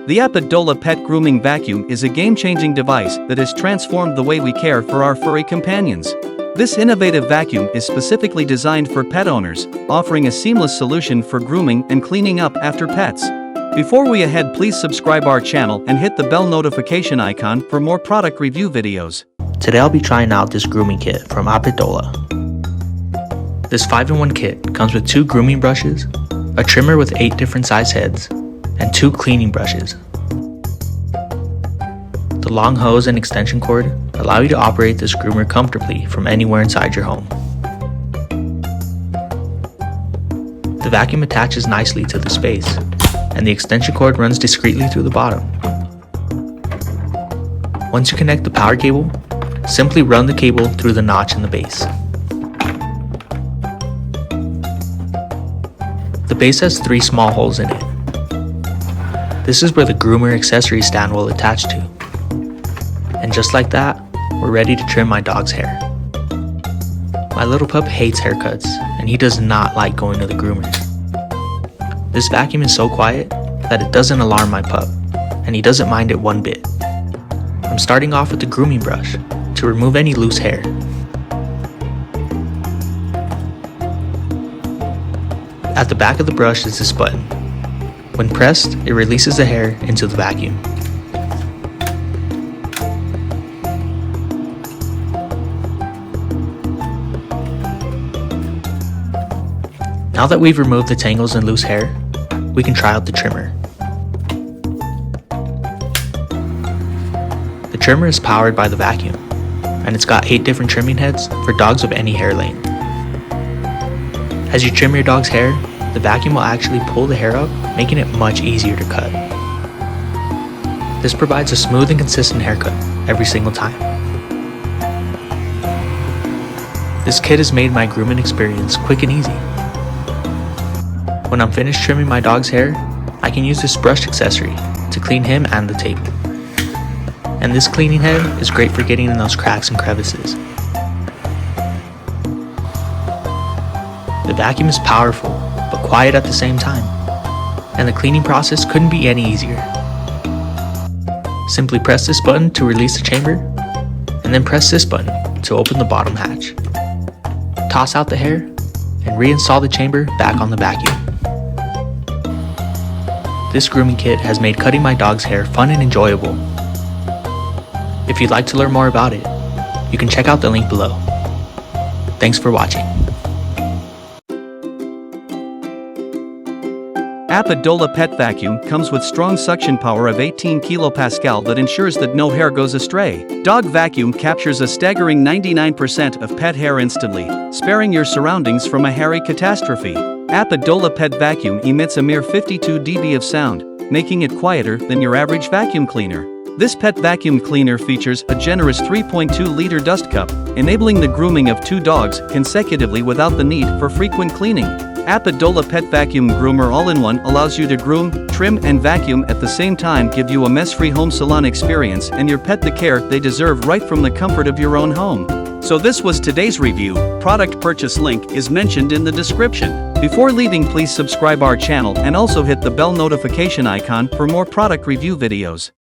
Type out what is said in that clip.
The Apetdola Pet Grooming Vacuum is a game-changing device that has transformed the way we care for our furry companions. This innovative vacuum is specifically designed for pet owners, offering a seamless solution for grooming and cleaning up after pets. Before we ahead, please subscribe our channel and hit the bell notification icon for more product review videos. Today I'll be trying out this grooming kit from Apetdola. This 5-in-1 kit comes with 2 grooming brushes, a trimmer with 8 different size heads, and 2 cleaning brushes. The long hose and extension cord allow you to operate this groomer comfortably from anywhere inside your home. The vacuum attaches nicely to the space, and the extension cord runs discreetly through the bottom. Once you connect the power cable, simply run the cable through the notch in the base. The base has 3 small holes in it. This is where the groomer accessory stand will attach to. And just like that, we're ready to trim my dog's hair. My little pup hates haircuts, and he does not like going to the groomer. This vacuum is so quiet that it doesn't alarm my pup, and he doesn't mind it one bit. I'm starting off with the grooming brush to remove any loose hair. At the back of the brush is this button. When pressed, it releases the hair into the vacuum. Now that we've removed the tangles and loose hair, we can try out the trimmer. The trimmer is powered by the vacuum, and it's got 8 different trimming heads for dogs of any hair length. As you trim your dog's hair, the vacuum will actually pull the hair up, making it much easier to cut. This provides a smooth and consistent haircut every single time. This kit has made my grooming experience quick and easy. When I'm finished trimming my dog's hair, I can use this brush accessory to clean him and the table. And this cleaning head is great for getting in those cracks and crevices. The vacuum is powerful, but quiet at the same time, and the cleaning process couldn't be any easier. Simply press this button to release the chamber, and then press this button to open the bottom hatch. Toss out the hair, and reinstall the chamber back on the vacuum. This grooming kit has made cutting my dog's hair fun and enjoyable. If you'd like to learn more about it, you can check out the link below. Thanks for watching. Apetdola Pet Vacuum comes with strong suction power of 18 kPa that ensures that no hair goes astray. Dog Vacuum captures a staggering 99% of pet hair instantly, sparing your surroundings from a hairy catastrophe. Apetdola Pet Vacuum emits a mere 52 dB of sound, making it quieter than your average vacuum cleaner. This pet vacuum cleaner features a generous 3.2-liter dust cup, enabling the grooming of 2 dogs consecutively without the need for frequent cleaning. Apetdola Pet Vacuum Groomer All-in-One allows you to groom, trim, and vacuum at the same time, give you a mess-free home salon experience and your pet the care they deserve right from the comfort of your own home. So this was today's review. Product purchase link is mentioned in the description. Before leaving, please subscribe our channel and also hit the bell notification icon for more product review videos.